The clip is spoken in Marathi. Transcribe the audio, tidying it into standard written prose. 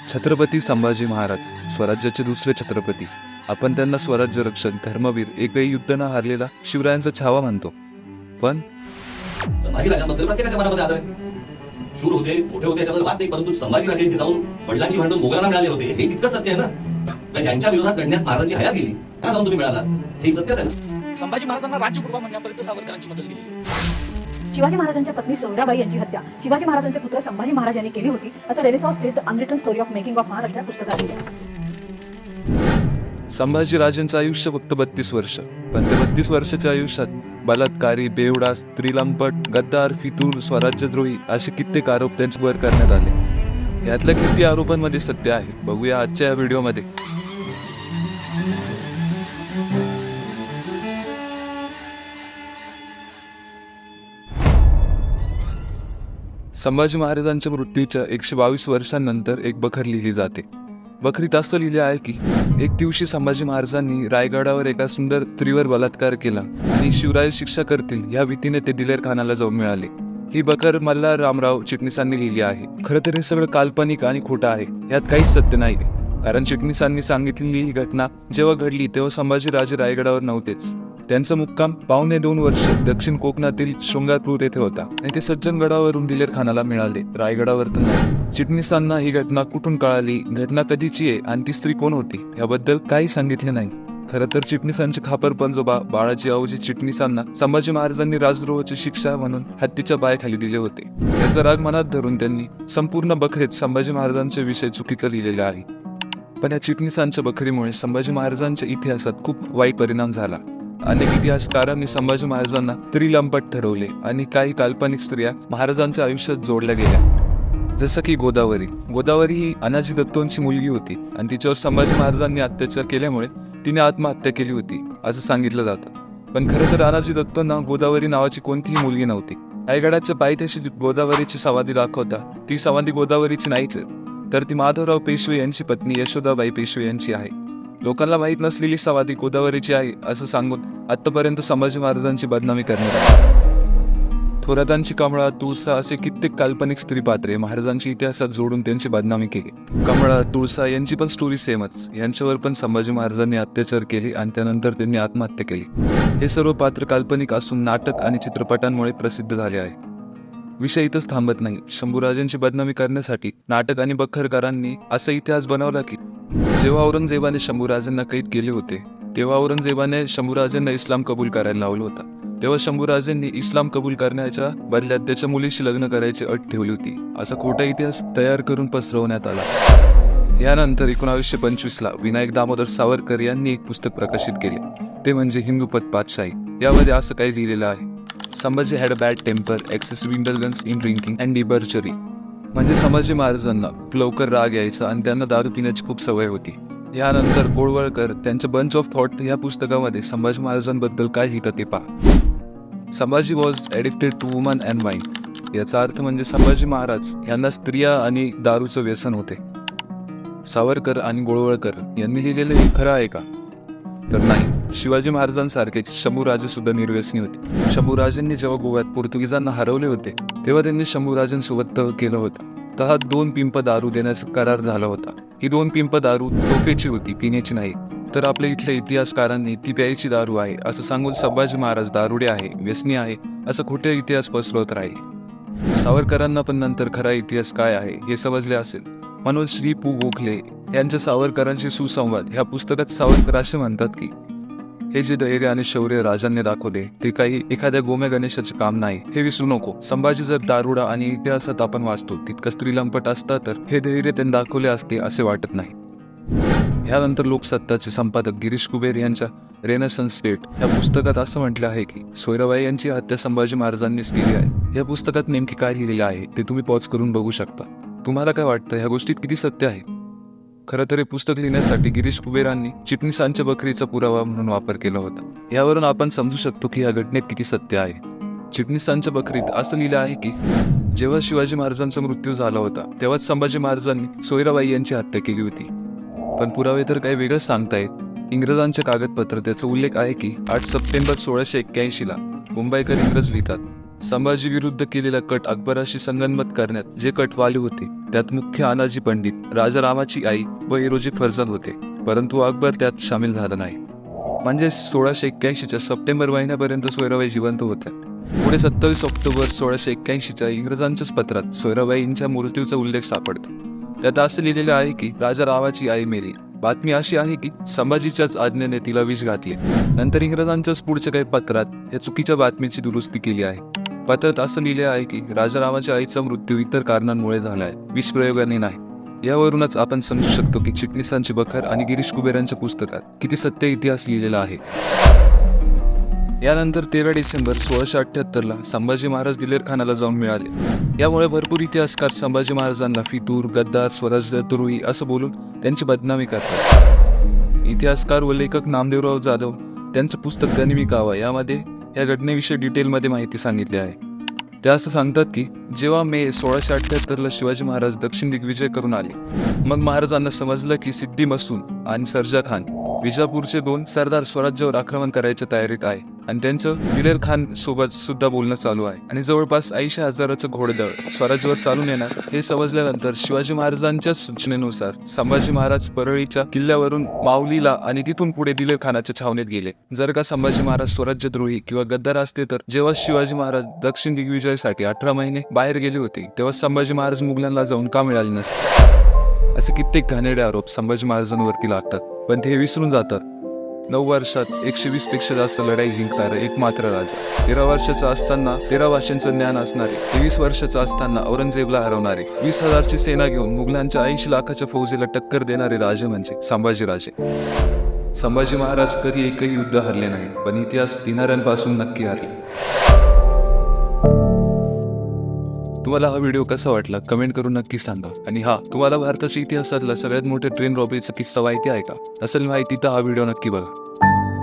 छत्रपती संभाजी महाराज स्वराज्याचे दुसरे छत्रपती. आपण त्यांना स्वराज्य रक्षक, धर्मवीर, एकही युद्ध न हारलेला शिवरायांचा छावा मानतो. पण संभाजी राजांबद्दल प्रत्येकाच्या मनामध्ये आदर आहे. शूर होते, मोठे होते, याच्याबद्दल बात नाही, परंतु संभाजी राजे इथे जाऊन वडिलांची भांडून मोगलांना मिळाले होते हे तितकंच सत्य आहे ना. ज्यांच्या विरोधात लढण्यात महाराजांची हयात गेली त्यांना जाऊन तुम्ही मिळालात हे सत्यच आहे ना. संभाजी महाराजांना राज्यपुरवा म्हणण्यापर्यंत सावरकरांची मदत केली. शिवाजी महाराजांच्या पत्नी सोयराबाई यांची हत्या शिवाजी महाराजांचे पुत्र संभाजी महाराज यांनी केली होती असं Renaissance state the unwritten story of making of Maharashtra या पुस्तकात लिहिलं आहे. संभाजी राजांचं आयुष्य फक्त 32 वर्ष, पण त्या 32 वर्षाच्या आयुष्यात बलात्कारी, बेवडा, स्त्रीलंपट, गद्दार, फितूर, स्वराज्यद्रोही असे कित्येक आरोप त्यांच्यावर करण्यात आले. यातल्या किती आरोपांमध्ये सत्य आहे बघूया आजच्या या व्हिडिओमध्ये. संभाजी महाराजांच्या मृत्यूच्या 122 वर्षांनंतर एक बखर लिहिली जाते. बखरीत असं लिहिले आहे की एक दिवशी संभाजी महाराजांनी रायगडावर एका सुंदर स्त्रीवर बलात्कार केला आणि शिवराय शिक्षा करतील या भीतीने ते दिलेर खानाला जाऊन मिळाले. ही बखर मल्हार रामराव चिटणीसांनी लिहिली आहे. खरं तर हे सगळं काल्पनिक आणि खोटं आहे, यात काहीच सत्य नाही. कारण चिटणीसांनी सांगितलेली ही घटना जेव्हा घडली तेव्हा संभाजीराजे रायगडावर नव्हतेच. त्यांचा मुक्काम 2.25 वर्ष दक्षिण कोकणातील शृंगारपूर येथे होता आणि ते सज्जनगडावरून दिलेर खानाला मिळाले, रायगडावर तर नाही. चिटणीसांना ही घटना कुठून कळाली, घटना कधीची आहे आणि ती स्त्री कोण होती याबद्दल काही सांगितले नाही. खरं तर चिटणीसांचे खापर पंजोबा बाळाजी औजी चिटणीसांना संभाजी महाराजांनी राजद्रोहाची शिक्षा म्हणून हत्तीच्या पायाखाली दिले होते. याचा राग मनात धरून त्यांनी संपूर्ण बखरीत संभाजी महाराजांचे विषय चुकीचं लिहिलेले आहे. पण या चिटणीसांच्या बखरीमुळे संभाजी महाराजांच्या इतिहासात खूप वाईट परिणाम झाला. अनेक इतिहासकारांनी संभाजी महाराजांना स्त्रीलंपट ठरवले आणि काही काल्पनिक स्त्रिया महाराजांच्या आयुष्यात जोडल्या गेल्या. जसं की गोदावरी ही अनाजी दत्तोंची मुलगी होती आणि तिच्यावर संभाजी महाराजांनी अत्याचार केल्यामुळे तिने आत्महत्या केली होती असं सांगितलं जातं. पण खरं तर अनाजी दत्तोंना गोदावरी नावाची कोणतीही मुलगी नव्हती. रायगडाच्या पायथ्याशी गोदावरीची समाधी दाखवता ती समाधी गोदावरीची नाहीच, तर ती माधवराव पेशवे यांची पत्नी यशोदाबाई पेशवे यांची आहे. लोकांना माहीत नसलेली समाधी गोदावरीची आहे असं सांगून आतापर्यंत संभाजी महाराजांची बदनामी करण्यात आली. थोरातांची कमळा, तुळसा असे कित्येक काल्पनिक स्त्री पात्रे महाराजांच्या इतिहासात जोडून त्यांची बदनामी केली. कमळा, तुळसा यांची पण स्टोरी सेमच. यांच्यावर पण संभाजी महाराजांनी अत्याचार केले आणि त्यानंतर त्यांनी आत्महत्या केली. हे सर्व पात्र काल्पनिक असून नाटक आणि चित्रपटांमुळे प्रसिद्ध झाले आहे. विषय इथंच थांबत नाही. शंभूराजांची बदनामी करण्यासाठी नाटक आणि बखरकारांनी असा इतिहास बनवला की जेव्हा औरंगजेबाने शंभूराजांना कैद केले होते तेव्हा औरंगजेबाने शंभूराजांना इस्लाम कबूल करायला लावलं होतं. तेव्हा शंभूराजांनी इस्लाम कबूल करण्याच्या बदल्यात त्याच्या मुलीशी लग्न करायची अट ठेवली होती असा खोटा इतिहास तयार करून पसरवण्यात आला. यानंतर 1925ला विनायक दामोदर सावरकर यांनी एक पुस्तक प्रकाशित केले, ते म्हणजे हिंदुपत पातशाही. यामध्ये असं काही लिहिलेलं आहे: Sambhaji had a bad temper, excessive indulgence in drinking and debauchery. म्हणजे संभाजी महाराजांना लवकर राग यायचा आणि त्यांना दारू पिण्याची खूप सवय होती. यानंतर गोळवळकर त्यांच्या बंच ऑफ थॉट या पुस्तकामध्ये संभाजी महाराजांबद्दल काय लिहितं ते पहा. Sambhaji was addicted to woman and wine. याचा अर्थ म्हणजे संभाजी महाराज यांना स्त्रिया आणि दारूचं व्यसन होते. सावरकर आणि गोळवळकर यांनी लिहिलेलं हे खरं आहे का? तर नाही. शिवाजी महाराजांसारखेच शंभूराजे सुद्धा निर्व्यसनी होते. शंभूराजांनी जेव्हा गोव्यात पोर्तुगीजांना हरवले होते तेव्हा त्यांनी शंभूराजांसोबत तह केलं होतं. तहात 2 पिंप दारू देण्याचा करार झाला होता. ही 2 पिंप दारू तोफेची होती, पिण्याची नाही. तर आपल्या इथल्या इतिहासकारांनी ती प्यायची दारू आहे असं सांगून संभाजी महाराज दारुडे आहे, व्यसनी आहे असं खोटे इतिहास पसरवत राहिले. सावरकरांना पण नंतर खरा इतिहास काय आहे हे समजले असेल, म्हणून श्री पु गोखले यांच्या सावरकरांशी सुसंवाद ह्या पुस्तकात सावरकर असे म्हणतात की हे जे धैर्य आणि शौर्य राजांनी दाखवले ते काही एखाद्या गोम्या गणेशाचे काम नाही, हे विसरू नको. संभाजी जर दारुडा आणि इतिहासात आपण वाचतो तितकं स्त्रीलंपट असता तर हे धैर्य त्यांनी दाखवले असते असे वाटत नाही. यानंतर लोकसत्ताचे संपादक गिरीश कुबेर यांच्या रेनेसॉन्स स्टेट या पुस्तकात असं म्हटलं आहे की सोयराबाई यांची हत्या संभाजी महाराजांनीच केली आहे. या पुस्तकात नेमकी काय लिहिलेलं आहे ते तुम्ही पॉज करून बघू शकता. तुम्हाला काय वाटतं ह्या गोष्टीत किती सत्य आहे? खरं तर हे पुस्तक लिहिण्यासाठी गिरीश कुबेरांनी चिटणीसांच्या बखरीचा पुरावा म्हणून वापर केला होता. यावरून आपण समजू शकतो की या घटनेत किती सत्य आहे. चिटणीसांच्या बखरीत असं लिहिलं आहे की जेव्हा शिवाजी महाराजांचा मृत्यू झाला होता तेव्हाच संभाजी महाराजांनी सोयराबाई यांची हत्या केली होती. पण पुरावे तर काही वेगळंच सांगतायत. इंग्रजांचे कागदपत्र त्याचा उल्लेख आहे की 8 सप्टेंबर 1681ला मुंबईकर इंग्रज लिहितात, संभाजी विरुद्ध केलेला कट अकबराशी संगनमत करण्यात जे कट वाले होते त्यात मुख्य आनाजी पंडित, राजा रामाची आई व हिरोजी फर्जंद होते, परंतु अकबर त्यात सामील झाला नाही. म्हणजे 1681च्या सप्टेंबर महिन्यापर्यंत सोयराबाई जिवंत होत्या. पुढे 27 ऑक्टोबर 1681च्या इंग्रजांच्याच पत्रात सोयराबाईंच्या मृत्यूचा उल्लेख सापडतो. त्यात असं लिहिलेलं आहे की राजा रामाची आई मेली. बातमी अशी आहे की संभाजीच्याच आज्ञेने तिला विष घातले. नंतर इंग्रजांच्याच पुढच्या काही पत्रात या चुकीच्या बातमीची दुरुस्ती केली आहे. पत्रात असं लिहिले आहे की राजा रामाच्या आईचा मृत्यू इतर कारणांमुळे झाला आहे, विषप्रयोगाने नाही. यावरूनच आपण समजू शकतो की चिटणीसांची बखर आणि गिरीश कुबेरांच्या पुस्तकात किती सत्य इतिहास लिहिलेला आहे. यानंतर 13 डिसेंबर 1678ला संभाजी महाराज दिलेर खानाला जाऊन मिळाले. यामुळे भरपूर इतिहासकार संभाजी महाराजांना फितूर, गद्दार, स्वराज्यद्रोही असं बोलून त्यांची बदनामी करतात. इतिहासकार व लेखक नामदेवराव जाधव त्यांचं पुस्तक गनिमी कावा यामध्ये या घटनेविषयी डिटेलमध्ये माहिती सांगितली आहे. ते असं सांगतात की जेव्हा मे 1678ला शिवाजी महाराज दक्षिण दिग्विजय करून आले, मग महाराजांना समजलं की सिद्दी मसून आणि सर्जा खान विजापूरचे 2 सरदार स्वराज्यावर आक्रमण करायच्या तयारीत आहे आणि त्यांचं दिलेर खान सोबत सुद्धा बोलणं चालू आहे आणि जवळपास 80,000चं घोडदळ स्वराज्यावर चालून येणार हे समजल्यानंतर शिवाजी महाराजांच्या सूचनेनुसार संभाजी महाराज परळीच्या किल्ल्यावरून माऊलीला आणि तिथून पुढे दिलेर खानाच्या छावणीत गेले. जर का संभाजी महाराज स्वराज्यद्रोही किंवा गद्दार असते तर जेव्हा शिवाजी महाराज दक्षिण दिग्विजयासाठी 18 महिने बाहेर गेले होते तेव्हा संभाजी महाराज मुघलांना जाऊन का मिळाले नसते. असे कित्येक घाणेरडे आरोप संभाजी महाराजांवरती लागतात, पण ते विसरून जातात 9 वर्षात 120 पेक्षा जास्त लढाई जिंकणारा एकमात्र राजा, 13 वर्षाचा असताना 13 भाषांचं ज्ञान असणारे, 23 वर्षाचा असताना औरंगजेबला हरवणारे, 20,000ची सेना घेऊन मुघलांच्या 80 लाखाच्या फौजेला टक्कर देणारे राजे म्हणजे संभाजीराजे. संभाजी महाराज कधी एकही युद्ध हरले नाही, पण इतिहास लिहिणाऱ्यांपासून नक्की हरले. तुम्हाला हा व्हिडिओ कसा वाटला कमेंट करून नक्की सांगा. आणि तुम्हाला भारताच्या इतिहासातला सगळ्यात मोठे ट्रेन रॉबरीचा किस्सा माहिती आहे का? असेल माहिती तर हा व्हिडिओ नक्की बघा.